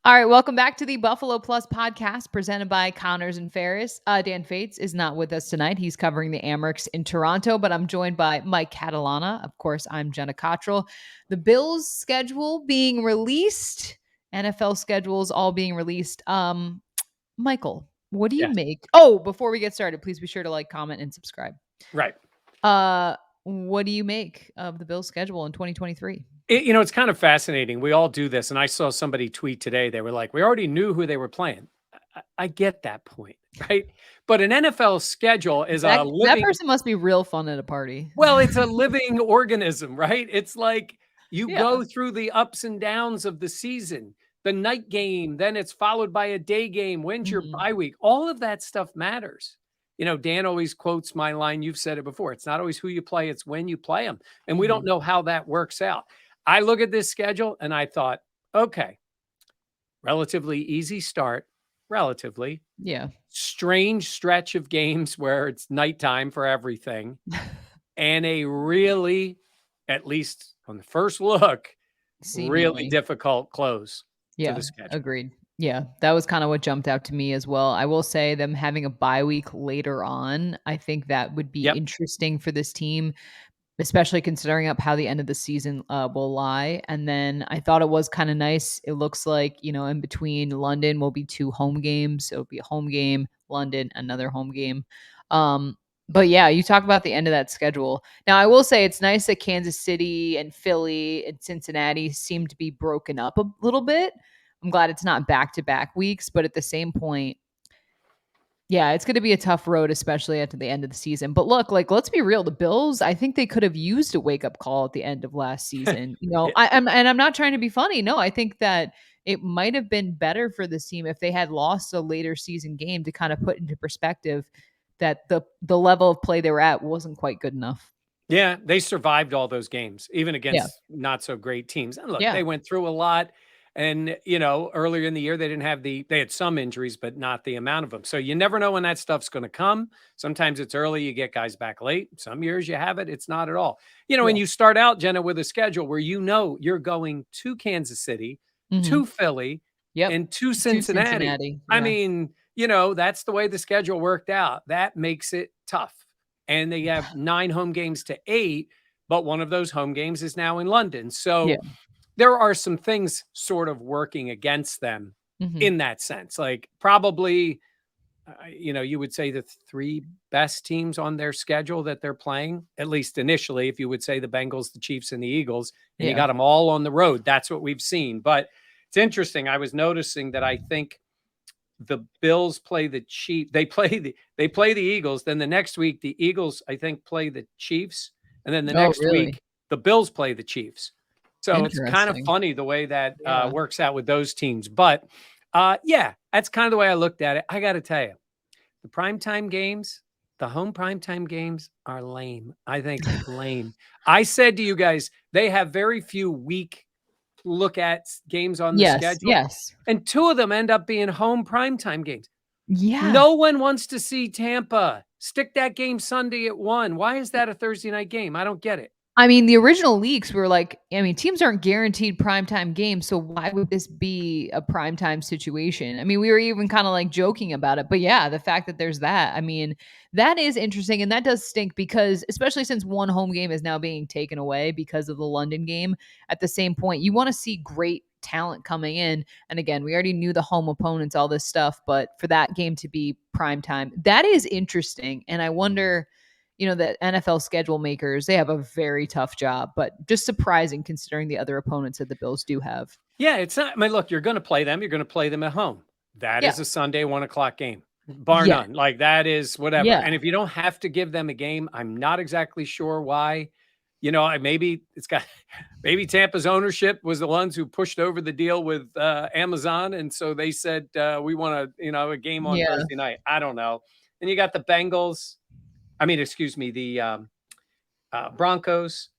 All right, welcome back to the Buffalo Plus podcast presented by Connors and Ferris. Dan Fates is not with us tonight. He's covering the Amerks in Toronto, but I'm joined by Mike Catalana. Of course, I'm Jenna Cottrell. The Bills schedule being released, NFL schedules all being released. Michael, what do you Yes. make? Oh, before we get started, please be sure to like, comment, and subscribe. Right. What do you make of the Bills schedule in 2023? It's kind of fascinating. We all do this. And I saw somebody tweet today. They were like, we already knew who they were playing. I get that point, right? But an NFL schedule is That a that living, person must be real fun at a party. well, it's a living organism, right? It's like you Yeah. go through the ups and downs of the season, the night game, then it's followed by a day game. When's your Mhm. bye week? All of that stuff matters. Dan always quotes my line. You've said it before. It's not always who you play, it's when you play them. And we don't Mhm. know how that works out. I look at this schedule and I thought, okay, relatively easy start, relatively Yeah. strange stretch of games where it's nighttime for everything, and a really, at least on the first look, really Seemingly. difficult close to Yeah, the schedule. agreed. Yeah, that was kinda what jumped out to me as well. I will say them having a bye week later on, I think that would be Yep. interesting for this team, especially considering up how the end of the season, will lie, and then I thought it was kinda nice. It looks like, in between London will be 2 home games, so it'll be a home game, London, another home game. Um, but yeah, you talk about the end of that schedule. Now, I will say it's nice that Kansas City and Philly and Cincinnati seem to be broken up a little bit. I'm glad it's not back-to-back weeks, but at the same point, yeah, it's gonna be a tough road, especially at the end of the season. But look, like, let's be real, the Bills, I think they could have used a wake-up call at the end of last season. It I'm not trying to be funny. No, I think that it might have been better for this team if they had lost a later season game to kind of put into perspective that the level of play they were at wasn't quite good enough. Yeah, they survived all those games, even Yeah. against not so great teams. And look, Yeah. they went through a lot. And, earlier in the year, they had some injuries, but not the amount of them. So you never know when that stuff's going to come. Sometimes it's early, you get guys back late. Some years you have it, it's not at all. Yeah. And you start out, Jenna, with a schedule where you're going to Kansas City, Mhm. to Philly, Yep. and to To Cincinnati. Cincinnati. I Yeah. mean, that's the way the schedule worked out. That makes it tough. And they have 9 home games to 8, but one of those home games is now in London. Yeah. So there are some things sort of working against them Mhm. in that sense. Like probably, you would say the 3 best teams on their schedule that they're playing, at least initially, if you would say the Bengals, the Chiefs, and the Eagles, and you Yeah. got them all on the road. That's what we've seen. But it's interesting. I was noticing that I think the Bills play the Chiefs. They play the Eagles. Then the next week, the Eagles, I think, play the Chiefs. And then the Oh, next really? week, the Bills play the Chiefs. So it's kind of Interesting. funny the way that Yeah. works out with those teams. But yeah, that's kind of the way I looked at it. I got to tell you, the primetime games, the home primetime games are lame. I think lame. I said to you guys, they have very few week look at games on the Yes, schedule, yes. and 2 of them end up being home primetime games. Yeah. No one wants to see Tampa. Stick that game Sunday at 1. Why is that a Thursday night game? I don't get it. I mean, the original leaks were like, I mean, teams aren't guaranteed primetime games, so why would this be a primetime situation? I mean, we were even kinda, like, joking about it, but yeah, the fact that there's that, I mean, that is interesting, and that does stink because especially since one home game is now being taken away because of the London game, at the same point, you wanna see great talent coming in, and again, we already knew the home opponents, all this stuff, but for that game to be primetime, that is interesting, and I wonder the NFL schedule makers, they have a very tough job, but just surprising considering the other opponents that the Bills do have. Yeah, it's not. I mean, look, you're going to play them. You're going to play them at home. That Yeah. is a Sunday 1 o'clock game, bar Yeah. none. Like that is whatever. Yeah. And if you don't have to give them a game, I'm not exactly sure why. Maybe it's got maybe Tampa's ownership was the ones who pushed over the deal with Amazon, and so they said we want a game on Yeah. Thursday night. I don't know. And you got the Bengals. I mean, excuse me, the Broncos.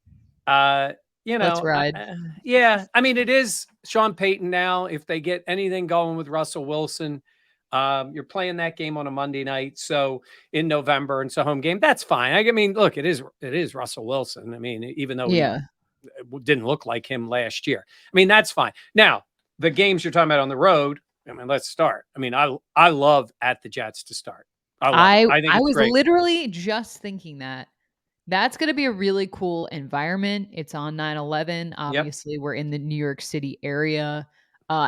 Uh, Let's ride. yeah, I mean, it is Sean Payton now. If they get anything going with Russell Wilson, you're playing that game on a Monday night, so in November, and so home game. That's fine. I mean, look, it is Russell Wilson. I mean, even though he Yeah. didn't look like him last year. I mean, that's fine. Now, the games you're talking about on the road, I mean, let's start. I mean, I love at the Jets to start. I love it. I think I it's was great. literally just thinking that. That's gonna be a really cool environment. It's on 9/11. Yep. Obviously, we're in the New York City area.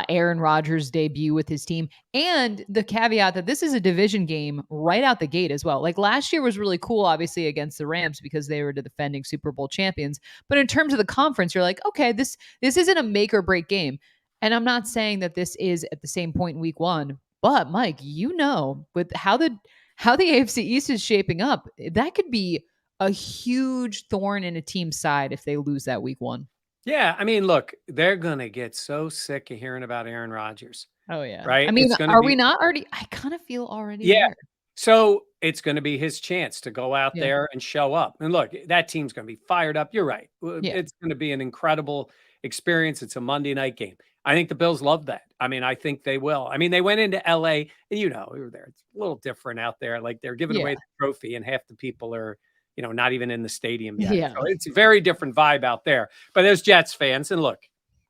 Aaron Rodgers' debut with his team, and the caveat that this is a division game right out the gate as well. Like last year was really cool, obviously against the Rams because they were the defending Super Bowl champions. But in terms of the conference, you're like, okay, this isn't a make or break game. And I'm not saying that this is at the same point in week one, but Mike, with how the AFC East is shaping up, that could be a huge thorn in a team's side if they lose that week one. Yeah. I mean, look, they're gonna get so sick of hearing about Aaron Rodgers, Oh, yeah. I right? mean, It's gonna are we be not already I kinda feel already yeah. there. So it's going to be his chance to go out Yeah. there and show up. And look, that team's going to be fired up. You're right. Yeah. It's going to be an incredible experience. It's a Monday night game. I think the Bills love that. I mean, I think they will. I mean, they went into LA and we were there. It's a little different out there. Like they're giving Yeah. away the trophy and half the people are, not even in the stadium yet. So Yeah. it's a very different vibe out there. But there's Jets fans and look,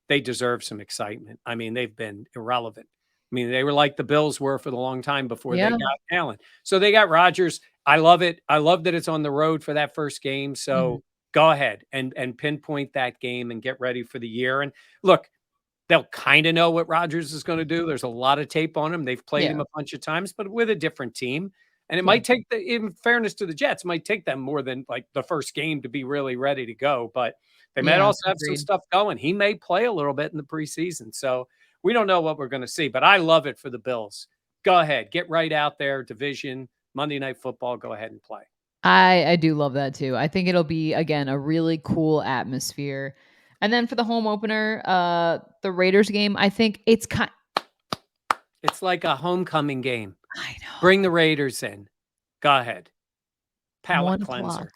they deserve some excitement. I mean, they've been irrelevant. I mean, they were like the Bills were for the long time before they Yeah. got Allen. So they got Rodgers. I love it. I love that it's on the road for that first game. Mhm. So go ahead and pinpoint that game and get ready for the year. And look, they'll kind of know what Rodgers is going to do. There's a lot of tape on him. They've played him Yeah. a bunch of times, but with a different team. And it Yeah. might take in fairness to the Jets, it might take them more than like the first game to be really ready to go. But they might Yeah. also have some Agreed. stuff going. He may play a little bit in the preseason. So we don't know what we're going to see, but I love it for the Bills. Go ahead, get right out there, division, Monday Night Football, go ahead and play. I do love that too. I think it'll be, again, a really cool atmosphere. And then for the home opener, the Raiders game, I think it's kind It's like a homecoming game. I Bring know. the Raiders in. Go ahead. Palate 1 o'clock. cleanser.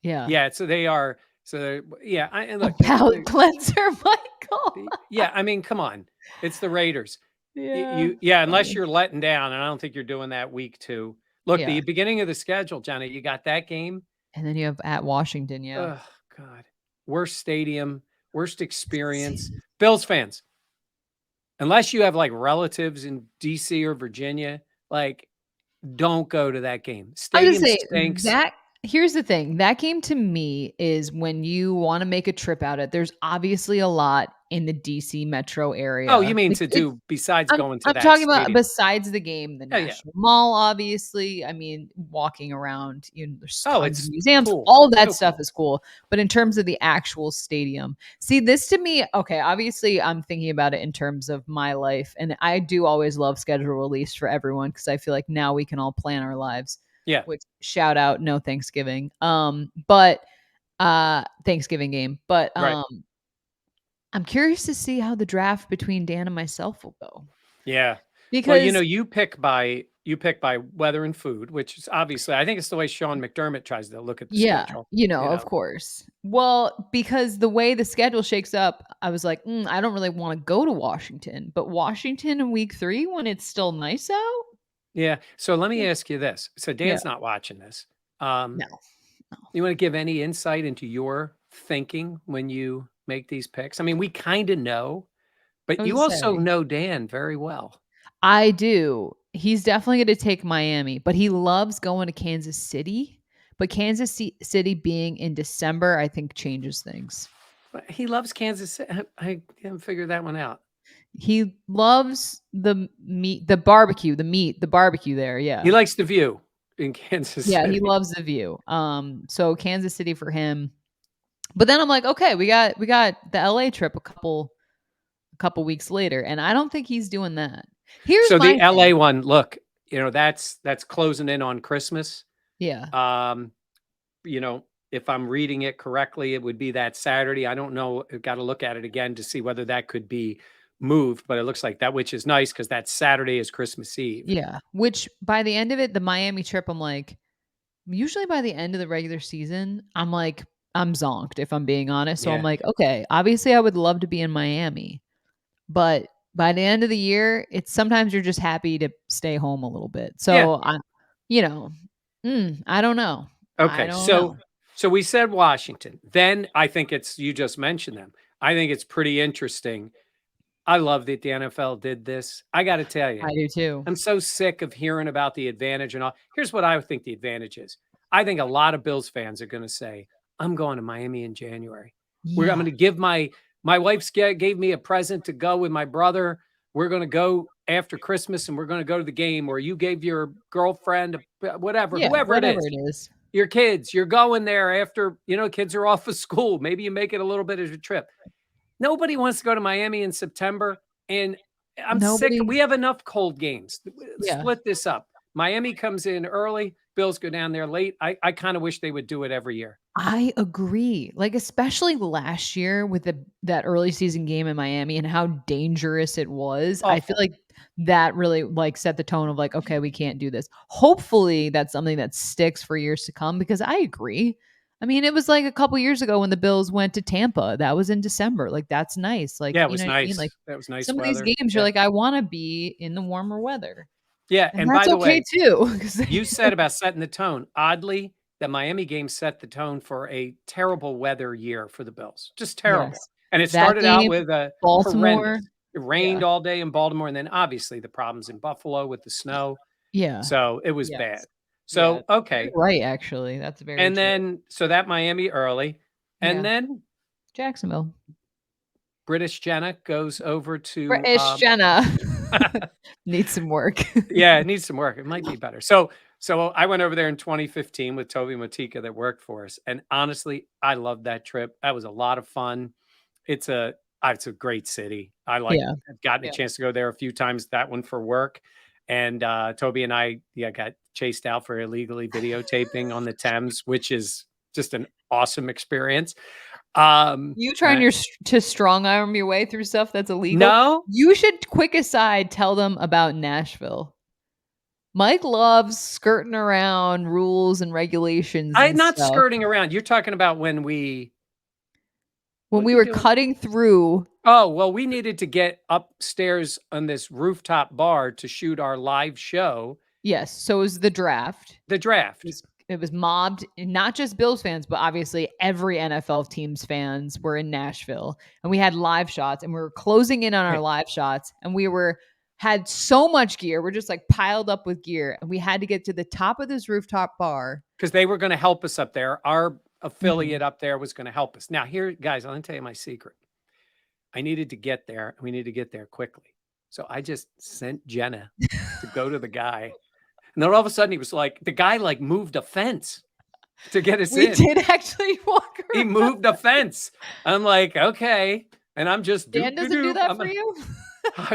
Yeah. Yeah, so they are so they're yeah, and A look, palate cleanser, Michael. yeah, I mean, come on. It's the Raiders. Yeah. Yeah, unless Funny. you're letting down, and I don't think you're doing that week 2. Look, Yeah. the beginning of the schedule, Johnny, you got that game. And then you have at Washington, yeah. Oh God. Worst stadium, worst experience. Bills fans, unless you have like relatives in DC or Virginia, like don't go to that game. I was Stadium gonna say stinks. that here's the thing, that game to me is when you wanna make a trip out it, there's obviously a lot in the DC metro Oh, you area. mean Like, to it's do besides I'm going to I'm that talking about stadium? besides the game, the Oh, yeah. National Mall, obviously. I mean, walking around, there's Oh, tons of it's museums, cool. all that So stuff cool. is cool. But in terms of the actual stadium, see, this to me, okay, obviously I'm thinking about it in terms of my life. And I do always love schedule release for everyone because I feel like now we can all plan our lives. Yeah, Which shout out, no Thanksgiving. But Thanksgiving game. But right. I'm curious to see how the draft between Dan and myself will go. Yeah. Well, Because you pick by weather and food, which is obviously I think it's the way Sean McDermott tries to look at the yeah, schedule, of course. Well, because the way the schedule shakes up, I was like, I don't really want to go to Washington, but Washington in week 3 when it's still nice out? Yeah. So let me Yeah. ask you this. So Yeah. Dan's not watching this. Um, No. No. you want to give any insight into your thinking when you make these picks? I mean, we kind of know, I but was you gonna also say, know Dan very well. I do. He's definitely going to take Miami, but he loves going to Kansas City. But City being in December, I think changes things. But he loves Kansas City. I haven't figured that one out. He loves the meat, the barbecue, the barbecue there. He Yeah. likes the view in Kansas Yeah, he City. loves the view. So Kansas City for him. But then I'm like, okay, we got the LA trip a couple weeks later, and I don't think he's doing that. Here's So my the LA thing. one, look, that's closing in on Christmas. Yeah. Um, you know, if I'm reading it correctly, it would be that Saturday. I don't know. I've got to look at it again to see whether that could be moved, but it looks like that, which is nice because that Saturday is Christmas Eve. Yeah. Which by the end of it, the Miami trip, I'm like, usually by the end of the regular season, I'm like, I'm zonked if I'm being honest. So I'm Yeah. like, okay, obviously I would love to be in Miami. But by the end of the year, it's sometimes you're just happy to stay home a little bit. Yeah. So you know, I don't know. I Okay. don't So know. so we said Washington. Then I think it's you just mentioned them. I think it's pretty interesting. I love that the NFL did this. I got to tell you, I do too. I'm so sick of hearing about the advantage and all. Here's what I think the advantage is. I think a lot of Bills fans are going to say, "I'm going to Miami in January. I'm going Yeah. to give my wife's gave me a present to go with my brother. We're going to go after Christmas and we're going to go to the game. Or you gave your girlfriend, whatever, Yeah, whoever it whatever is, it is. your kids. You're going there after kids are off of school. Maybe you make it a little bit of a trip." Nobody wants to go to Miami in September, and I'm sick. Nobody. We have enough cold games. Yeah. Split this up. Miami comes in early, Bills go down there late. I kind of wish they would do it every year. I agree. Like, especially last year with that early season game in Miami and how dangerous it was. I feel Awful. like that really, like, set the tone of, like, "Okay, we can't do this." Hopefully, that's something that sticks for years to come because I agree. I mean, it was, like, a couple years ago when the Bills went to Tampa. That was in December. Like, that's nice. Like, Yeah, it you was know what I mean? Like, nice. That was nice some of these weather. games, you're Yeah. like, "I wanna be in the warmer weather." Yeah, And and that's by the okay way, too, 'cause you said about setting the tone. Oddly, the Miami game set the tone for a terrible weather year for the Bills. Just terrible. Yes. And it That started out game, with a Baltimore. horrendous. It Yeah. rained all day in Baltimore, and then obviously the problems in Buffalo with the snow. Yeah. So it was bad. Yes. Yeah. So, You're okay. right, actually. That's very And true. then so that Miami early, and Yeah. then Jacksonville. British Jenna goes over to, British Jenna. Needs some work. yeah, it needs some work. It might be better. So I went over there in 2015 with Toby Matika that worked for us, and honestly, I loved that trip. That was a lot of fun. It's a it's a great city. Yeah. I've gotten a Yeah. chance to go there a few times, that one for work, and, Toby and I, yeah, got chased out for illegally videotaping on the Thames, which is just an awesome experience. You trying Uh your to strong arm your way through stuff that's illegal? No, You should, quick aside, tell them about Nashville. Mike loves skirting around rules and regulations I'm and not stuff. skirting around. You're talking about when we When what we we were doing? cutting through. Oh, well, we needed to get upstairs on this rooftop bar to shoot our live show, Yes, so it was the draft. The Draft. It was mobbed, and not just Bills fans, but obviously every NFL team's fans were in Nashville, and we had live shots, and we were closing in on our live shots, and we had so much gear. We're just, like, piled up with gear, and we had to get to the top of this rooftop bar. Because they were gonna help us up there. Our Mhm. affiliate up there was gonna help us. Now here, guys, I'm gonna tell you my secret. I needed to get there, and we need to get there quickly. So I just sent Jenna to go to the guy, and then all of a sudden, he was like the guy, like, moved a fence to get us We in. did actually walk He around. moved a fence. I'm like, "Okay," and I'm just Dan doop de doesn't do doop. that I'm for gonna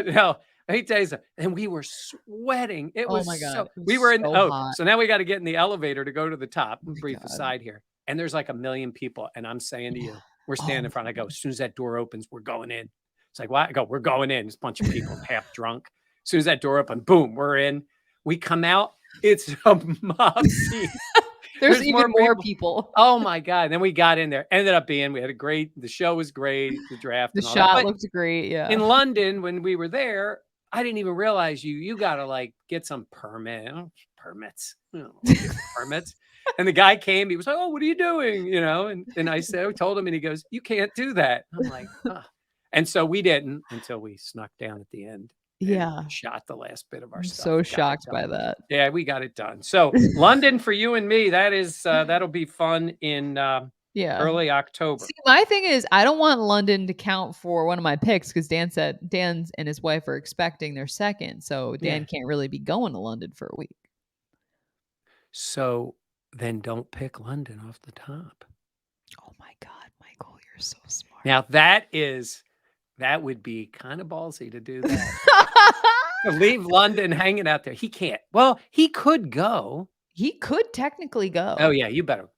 you? no, let me tell you something, and we were sweating. It Oh was my god, so it we was were in so oh, hot. so now we gotta get in the elevator to go to the top. Oh my Brief god. aside here, and there's like 1,000,000 people, and I'm saying to you, we're standing Oh in front. I my go, god. "As soon as that door opens, we're going in." It's like, "What?" I go, "We're going in." There's a bunch of people half drunk. As soon as that door opened, boom, we're in. We come out, it's a mob scene. There's There's even more more people. people. Oh my god, then we got in there. Ended up being we had a great the show was great, the draft The and all that. shot But looked great, in yeah. London, when we were there, I didn't even realize you gotta, like, get some permit. Permits. I don't wanna get permits. And the guy came, he was like, "Oh, what are you doing?" And I told him, and he goes, "You can't do that." I'm like, "Ugh." And so we didn't until we snuck down at the end and Yeah, shot the last bit of our I'm stuff so and got it shocked by done. that. Yeah, we got it done. So, London for you and me, that is, that'll be fun in, Yeah. early See, October. my thing is I don't want London to count for one of my picks because Dan and his wife are expecting their second, so Yeah. Dan can't really be going to London for a week. So, then don't pick London off the top. Oh my god, Michael, you're so smart. Now that would be kinda ballsy to do that. To leave London hanging out there. He can't. Well, he could go. He could technically Oh, go. yeah, you better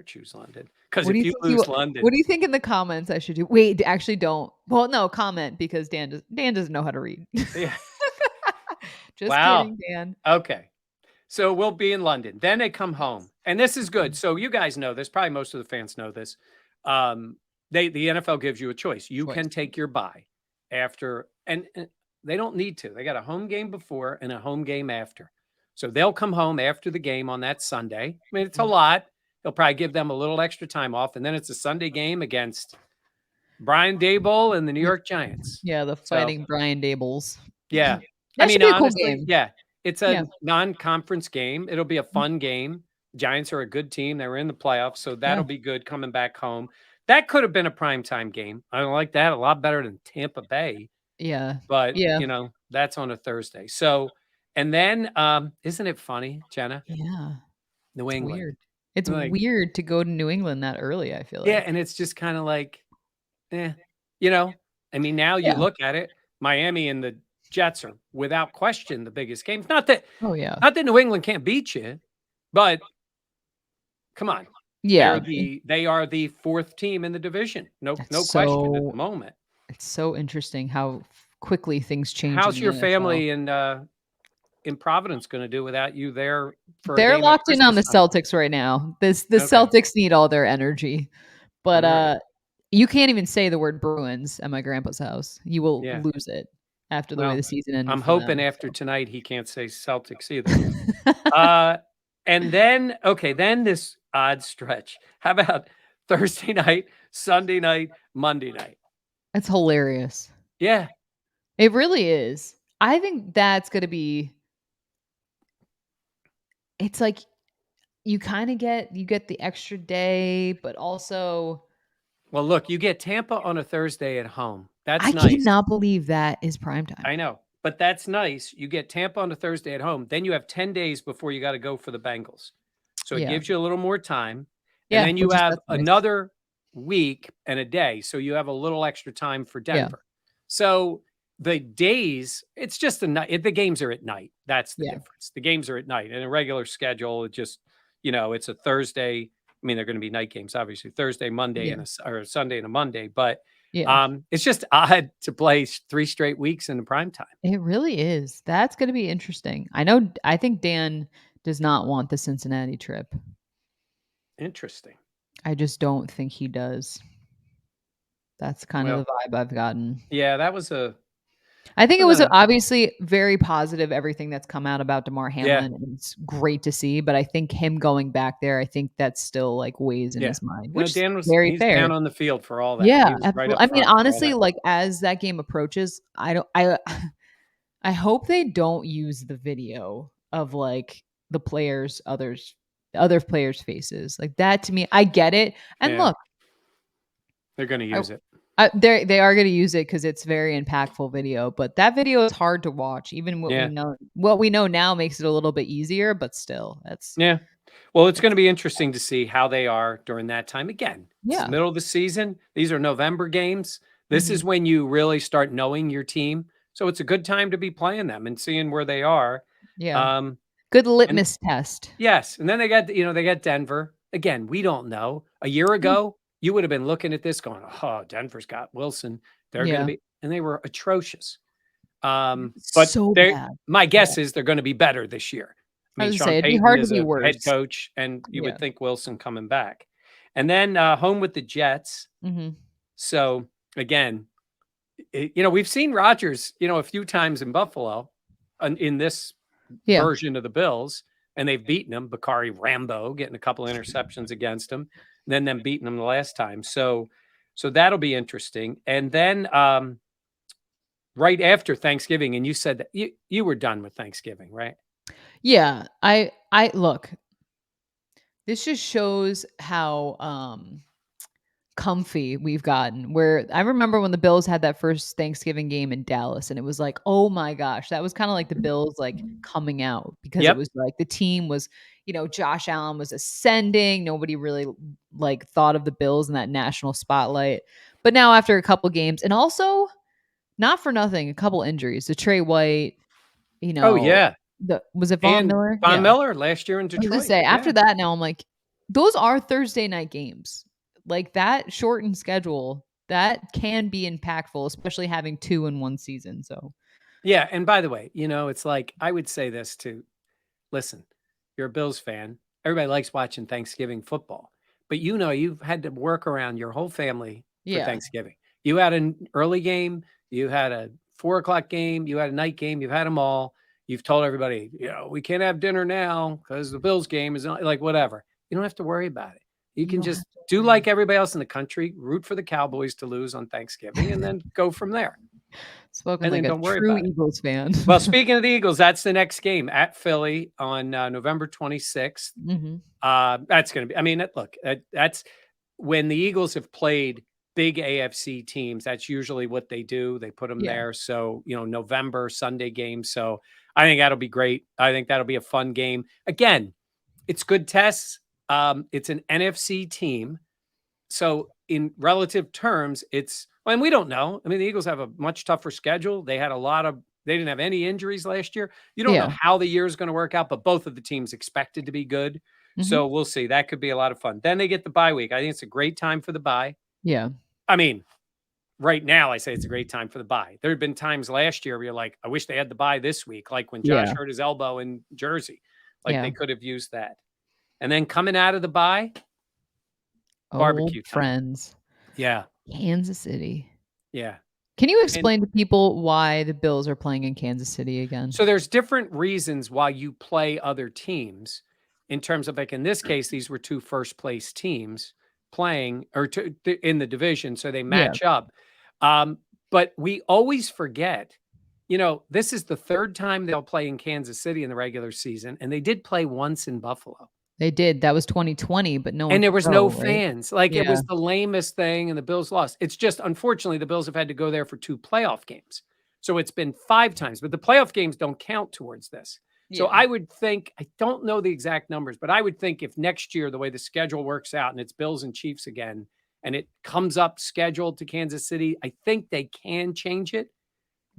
choose London. Because What do if you you think lose what London do you think in the comments I should do? Wait, actually don't. Well, no, comment because Dan doesn't know how to read. yeah. Just Wow. kidding, Dan. Okay. So we'll be in London. Then they come home, and this is good. So you guys know this. Probably most of the fans know this. Um, the NFL gives you a choice. You Choice. can take your bye after, and they don't need to. They got a home game before and a home game after. So they'll come home after the game on that Sunday. I mean, it's a Mhm. lot. They'll probably give them a little extra time off, and then it's a Sunday game against Brian Daboll and the New York Giants. Yeah, the So, Fighting Brian Dables. yeah. I That should mean, be a cool honestly, game. yeah, it's Yeah. a non-conference game. It'll be a fun game. Giants are a good team. They were in the playoffs, so Yeah. that'll be good coming back home. That could have been a primetime game. I like that a lot better than Tampa Bay, Yeah. but, Yeah. that's on a Thursday. So, and then, isn't it funny, Jenna? Yeah. New It's England. weird. It's Like, weird to go to New England that early, I feel yeah, like. and it's just kinda like, eh, you know? I mean, now you Yeah. look at it, Miami and the Jets are without question the biggest games. Not that New England can't beat you, but come on. Yeah. They are the 4th team in the division. That's No question at the so moment. it's so interesting how quickly things change in How's the your NFL. family in Providence gonna do without you there for a They're game at locked in on Christmas the time? Celtics right now. The Okay. Celtics need all their energy, but, Alright. you can't even say the word Bruins at my grandpa's house. You will Yeah. lose it after the way the Well, season I'm ended for hoping them, after so. tonight he can't say Celtics either. Uh, and then okay, then this odd stretch. How about Thursday night, Sunday night, Monday night? It's hilarious. Yeah. It really is. I think that's gonna be it's like you get the extra day, but also Well, look, you get Tampa on a Thursday at home. That's I nice. cannot believe that is prime time. I know, but that's nice. You get Tampa on a Thursday at home. Then you have 10 days before you gotta go for the Bengals. So it Yeah. gives you a little more time, and Yeah, then you which is have that's nice. another week and a day, so you have a little extra time for Yeah, Denver. So the days, it's just a night. The games are at night. That's the yeah, difference. The games are at night. In a regular schedule, it just, it's a Thursday. I mean, they're gonna be night games, obviously, Thursday, Monday, yeah, and or a Sunday and a Monday, but yeah. it's just odd to play 3 straight weeks in the prime time. It really is. That's gonna be interesting. I think Dan does not want the Cincinnati trip. Interesting. I just don't think he does. That's kind of the Well, vibe I've gotten. yeah, that was a I think it was was a obviously very positive, everything that's come out about DeMar yeah, Hamlin, and it's great to see, but I think him going back there, I think that still, like, weighs in yeah. his mind, which is Dan very he's fair. down on the field for all that. Yeah, He was right absolutely. up I mean, front for all honestly, that. like, as that game approaches, I don't I hope they don't use the video of, like, other players' faces. Like, that to me I get it, and Yeah, look, they're gonna I use it. they are gonna use it because it's very impactful video, but that video is hard to watch. Even Yeah, what we know now makes it a little bit easier, but still, yeah. Well, it's gonna it's be interesting to see how they are during that time. Again, it's the yeah. middle of the season. These are November games. This is Mhm. when you really start knowing your team. So it's a good time to be playing them and seeing where they are. Yeah. Um, Good and litmus test. Yes, and then they got Denver. Again, we don't know. A year Mm, ago, you would have been looking at this going, "Oh, Denver's got Wilson. They're gonna yeah. be," and they were atrocious. But So bad. my Yeah. guess is they're gonna be better this year. I I mean, was gonna Sean say it'd be Payton hard to is be a head worse. coach, and you Yeah. would think Wilson coming back. And then, home with the Jets. Mhm. So, again, we've seen Rodgers, a few times in Buffalo, in this Yeah. version of the Bills, and they've beaten them. Bakari Rambo getting a couple interceptions against them, and then them beating them the last time. So that'll be interesting. And then right after Thanksgiving, and you said that you were done with Thanksgiving, right? Yeah. I look, this just shows how, comfy we've gotten, where I remember when the Bills had that first Thanksgiving game in Dallas, and it was like, "Oh my gosh," that was kinda like the Bills, like, coming out because it Yep. was like the team was Josh Allen was ascending, nobody really, like, thought of the Bills in that national spotlight, but now after a couple games and also, not for nothing, a couple injuries, the Trey White, you Oh know, yeah, the was it Von and Miller? Von Yeah. Miller last year in I was gonna Detroit. say, Yeah, after that, now I'm like, those are Thursday night games. Like, that shortened schedule, that can be impactful, especially having 2 in 1 season, so yeah. And by the way, it's like I would say this too. Listen, you're a Bills fan. Everybody likes watching Thanksgiving football, but you've had to work around your whole family for yeah, Thanksgiving. You had an early game, you had a 4 o'clock game, you had a night game, you've had them all. You've told everybody, we can't have dinner now because the Bills game is not like whatever. You don't have to worry about it. You You can don't just have to do like worry. everybody else in the country, root for the Cowboys to lose on Thanksgiving, and then go from there, Spoken and like then a don't worry true about it. Eagles fan. Well, speaking of the Eagles, that's the next game at Philly on November 26th. Mhm. That's going to be, I mean, look, that's when the Eagles have played big AFC teams. That's usually what they do. They put them Yeah. there. So, November Sunday game. So I think that'll be great. I think that'll be a fun game. Again, it's good tests. It's an NFC team. So in relative terms, well, and we don't know. I mean, the Eagles have a much tougher schedule. They didn't have any injuries last year. You don't know Yeah. how the year is going to work out, but both of the teams expected to be good. Mhm. So we'll see. That could be a lot of fun. Then they get the bye week. I think it's a great time for the bye. Yeah. I mean, right now I say it's a great time for the bye. There had been times last year where you're like, I wish they had the bye this week, like when Josh Yeah. hurt his elbow in Jersey. Like they Yeah. could have used that. And then coming out of the bye, Old barbecue time. friends. Yeah. Kansas City. Yeah. Can you And explain to people why the Bills are playing in Kansas City again? so there's different reasons why you play other teams in terms of, like, in this case, these were 2 first place teams playing or in the division, so they Yeah. match up. Um, but we always forget, this is the 3rd time they'll play in Kansas City in the regular season, and they did play once in Buffalo. They did. That was 2020, but no one And there could was no go, right? fans. Like, it Yeah. was the lamest thing, and the Bills lost. It's just, unfortunately, the Bills have had to go there for 2 playoff games. So it's been 5 times, but the playoff games don't count towards this. So Yeah. I would think, I don't know the exact numbers, but I would think if next year, the way the schedule works out and it's Bills and Chiefs again, and it comes up scheduled to Kansas City, I think they can change it.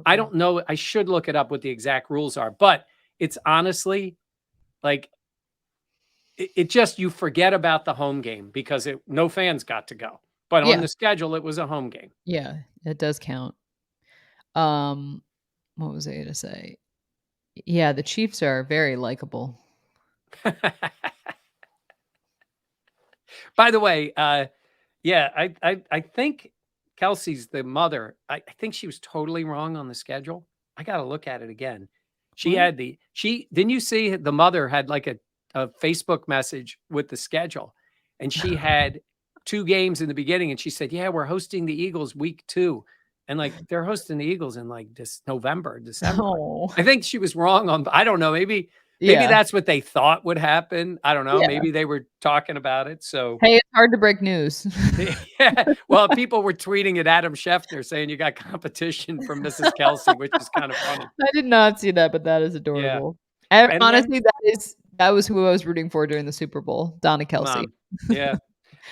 I Okay. don't know. I should look it up what the exact rules are, but it's honestly like it just, you forget about the home game because no fans got to go. But on Yeah. the schedule, it was a home game. Yeah. It does count. Um, what was I gonna say? Yeah, the Chiefs are very likable. By the way, yeah, I think Kelsey's the mother. I think she was totally wrong on the schedule. I got to look at it again. What? She didn't you see the mother had like a Facebook message with the schedule, and she had 2 games in the beginning, and she said, "Yeah, we're hosting the Eagles week 2." And like they're hosting the Eagles in like this November, December. Oh. I think she was wrong on, I don't know, maybe Yeah. that's what they thought would happen. I don't know. Yeah. Maybe they were talking about it. So Hey, it's hard to break news. yeah. Well, people were tweeting at Adam Schefter saying you got competition from Mrs. Kelsey, which is kind of funny. I did not see that, but that is Yeah. adorable. And And then honestly, that was who I was rooting for during the Super Bowl, Donna Kelsey. mom. Yeah. Okay,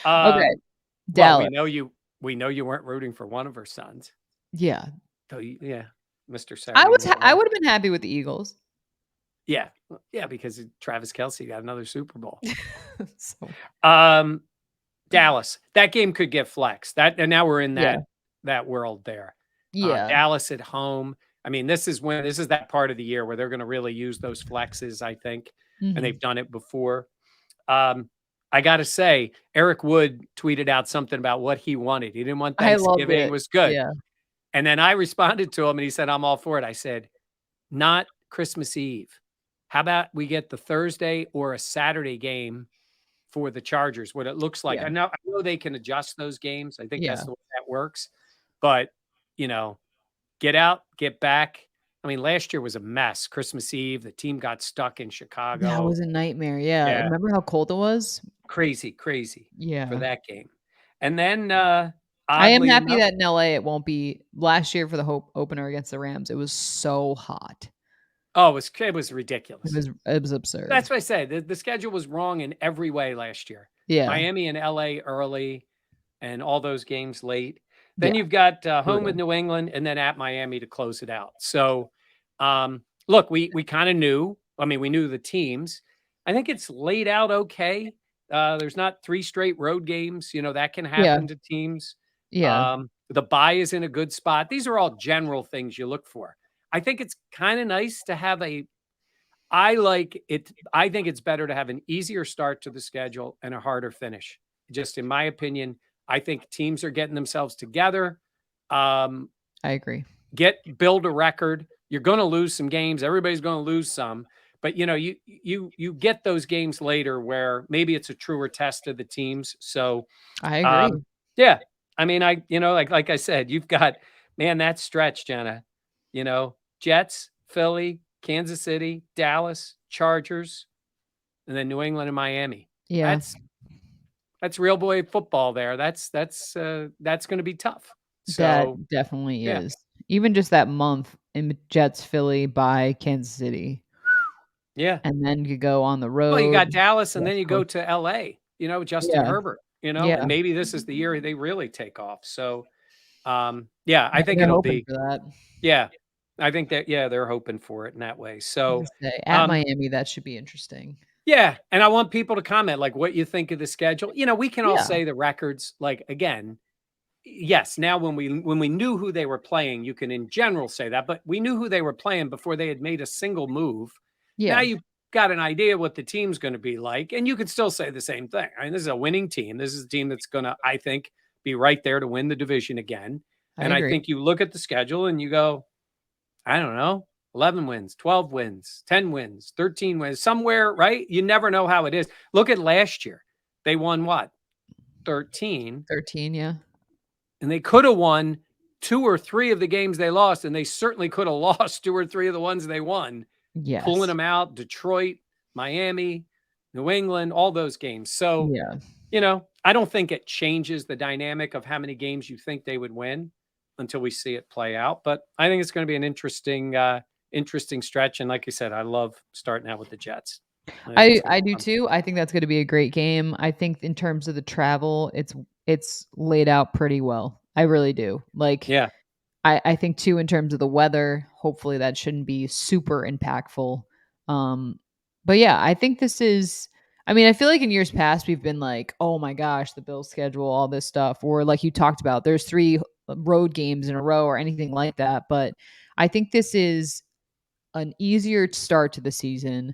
Well, Dallas. we know you weren't rooting for one of her sons. Yeah. So yeah, Mr. Saturday Night I Live. would have been happy with the Eagles. Yeah. Yeah, because Travis Kelsey got another Super Bowl. So Um, Dallas. That game could get flexed. And now we're in yeah. that world there. Yeah. Dallas at home. I mean, this is that part of the year where they're going to really use those flexes, I think, and they've Mhm. done it before. Um, I got to say, Eric Wood tweeted out something about what he wanted. He didn't want I loved Thanksgiving, it. was good. Yeah. And then I responded to him and he said, I'm all for it. I said, not Christmas Eve. How about we get the Thursday or a Saturday game for the Chargers, what it looks like? Yeah. I know they can adjust those games. I think that's Yeah. the way that works. But, you know, get out, get back. I mean, last year was a mess. Christmas Eve, the team got stuck in That Chicago. was a nightmare, yeah. Yeah, Remember how cold it was? crazy, crazy for Yeah. that game. And then, I am oddly happy enough, that in LA it won't be last year for the Hope opener against the Rams, it was so hot. oh, it was ridiculous. It was absurd. That's what I said. The schedule was wrong in every way last year. Yeah. Miami and LA early and all those games late. Then Yeah. you've got home with Brutal. New England and then at Miami to close it out. So, look, we kind of knew. I mean, we knew the teams. I think it's laid out okay. There's not 3 straight road games. That can Yeah. happen to teams. Yeah. The bye is in a good spot. These are all general things you look for. I think it's kind of nice to have I like it. I think it's better to have an easier start to the schedule and a harder finish. Just in my opinion, I think teams are getting themselves together. Um, I agree. build a record. You're going to lose some games. Everybody's going to lose some, But you get those games later where maybe it's a truer test of the teams. So I um, agree. yeah, I mean, like I said, you've got, man, that stretch, Jenna. Jets, Philly, Kansas City, Dallas, Chargers, and then New England and Miami. Yeah, That's real boy football there. That's going to be tough. that So definitely yeah, is. Even just that month in Jets, Philly by Kansas City, yeah. and then you go on the Well, you road, got Dallas, and then West you go Coast. to LA. Justin Yeah, Herbert. yeah, And maybe this is the year they really take off. So yeah, I yeah, think they're it'll hoping be. for that. Yeah, I think that, yeah, they're hoping for it in that way. I was So gonna say, at um, Miami, that should be interesting. yeah, and I want people to comment like what you think of the schedule. We can all Yeah, say the records. Like again, yes, now when we knew who they were playing, you can in general say that, but we knew who they were playing before they had made a single move. Now yeah, you got an idea what the team's going to be like, and you could still say the same thing. I mean, this is a winning team. This is a team that's going to, I think, be right there to win the division again. I And I agree. think you look at the schedule and you go, I don't know, 11 wins, 12 wins, 10 wins, 13 wins, somewhere, right? You never know how it is. Look at last year. They won what? 13, 13, yeah. and they could have won two or three of the games they lost, and they certainly could have lost two or three of the ones they won, pulling Yes. them out, Detroit, Miami, New England, all those games. So, Yeah. I don't think it changes the dynamic of how many games you think they would win until we see it play out. But I think it's going to be an interesting stretch. And like you said, I love starting out with the Jets. I think it's I going to I be do fun. too. I think that's gonna be a great game. I think in terms of the travel, it's laid out pretty well. I really do. Like, Yeah. I think too in terms of the weather, hopefully that shouldn't be super impactful. Um, but yeah, I think this is I mean, I feel like in years past we've been like, "Oh my gosh, the Bills schedule, all this stuff," or like you talked about, there's 3 road games in a row or anything like that, but I think this is an easier start to the season,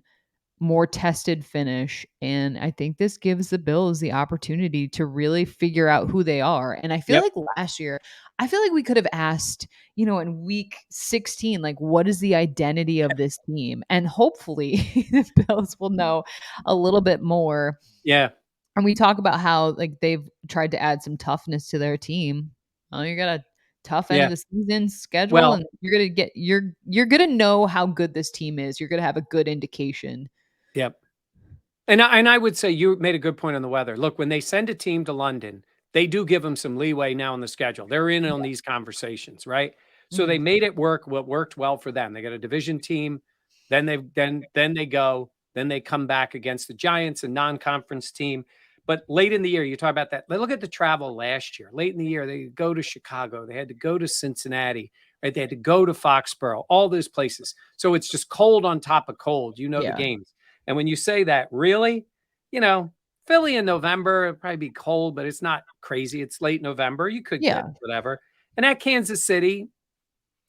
more tested finish. And I think this gives the Bills the opportunity to really figure out who they are. And I feel Yep. like last year, I feel like we could have asked, in week 16, like, what is the identity of this team? And hopefully the Bills will know a little bit more. Yeah. And we talk about how like they've tried to add some toughness to their team. Oh, you got a tough end of Yeah. the season schedule, Well, and you're gonna know how good this team is. You're gonna have a good indication. yep. And I would say you made a good point on the weather. Look, when they send a team to London, they do give them some leeway now in the schedule. They're in on Yeah. these conversations, right? So they Mhm. made it work what worked well for them. They got a division team, then they go, then they come back against the Giants, a non-conference team. But late in the year, you talk about that. Look at the travel last year. Late in the year, they go to Chicago, they had to go to Cincinnati, right? They had to go to Foxborough, all those places. So it's just cold on top of cold. The Yeah. games. And when you say that, really, you know, Philly in November, it'd probably be cold, but it's not crazy. It's late November. You could get Yeah. whatever. And at Kansas City,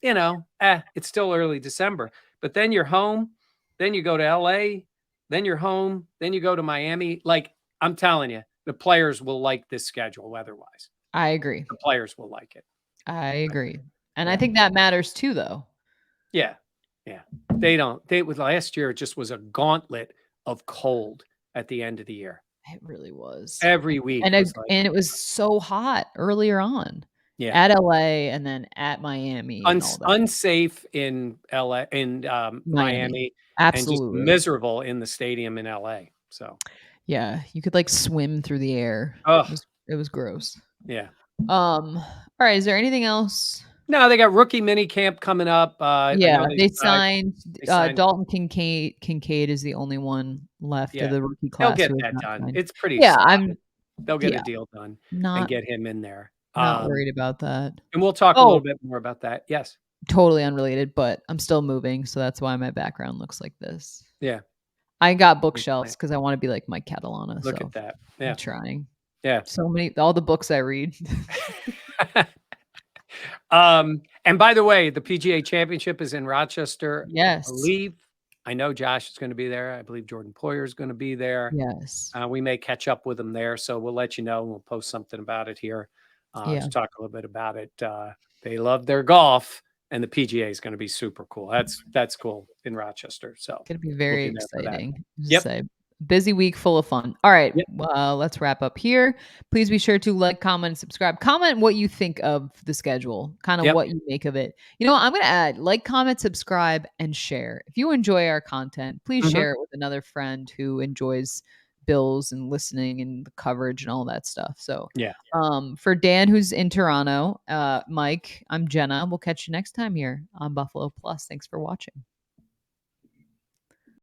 it's still early December. But then you're home, then you go to LA, then you're home, then you go to Miami. Like, I'm telling you, the players will like this schedule weather-wise. I agree. The players will like it. I agree. And I Yeah. think that matters too, though. Yeah. Yeah. They don't. They was last year, it just was a gauntlet of cold at the end of the year. It really was. Every And week it was like, and it was so hot earlier on yeah, at LA and then at Miami and all that. unsafe in LA, in Miami. Miami, and just Absolutely. miserable in the stadium in LA. So, Yeah, you could, like, swim through the air. oh, It was gross. yeah. Alright, is there anything else? No, they got rookie mini camp coming up. I Yeah, know they they signed. signed, They signed. Dalton Kincaid is the only one left of Yeah, the rookie they'll class get who has that not done. signed. It's pretty Yeah, I'm solid. They'll get a yeah, deal done and not get him in there. not worried about that. And we'll talk a little Oh, bit more about that. Yes. totally unrelated, but I'm still moving, so that's why my background looks like this. Yeah. I got Big bookshelves plant. because I wanna be like Mike Catalana, Look so at that. I'm Yeah. trying. Yeah. So many all the books I read. And by the way, the PGA Championship is in Rochester. Yes. I know Josh is going to be there. I believe Jordan Poyer is going to be there. Yes. We may catch up with him there, so we'll let you know. And we'll post something about it here Yeah. to talk a little bit about it. They love their golf, and the PGA is going to be super cool. That's cool in Rochester. So Gonna be very we'll be there for that. exciting. Just Yep. say busy week full of fun. All right, Yep. let's wrap up here. Please be sure to like, comment, and subscribe. Comment what you think of the schedule, kind of Yep. what you make of it. You know, I'm gonna add like, comment, subscribe, and share. If you enjoy our content, please Mhm. share it with another friend who enjoys Bills and listening and the coverage and all that stuff. So, Yeah. for Dan, who's in Toronto, Mike, I'm Jenna. We'll catch you next time here on Buffalo Plus. Thanks for watching.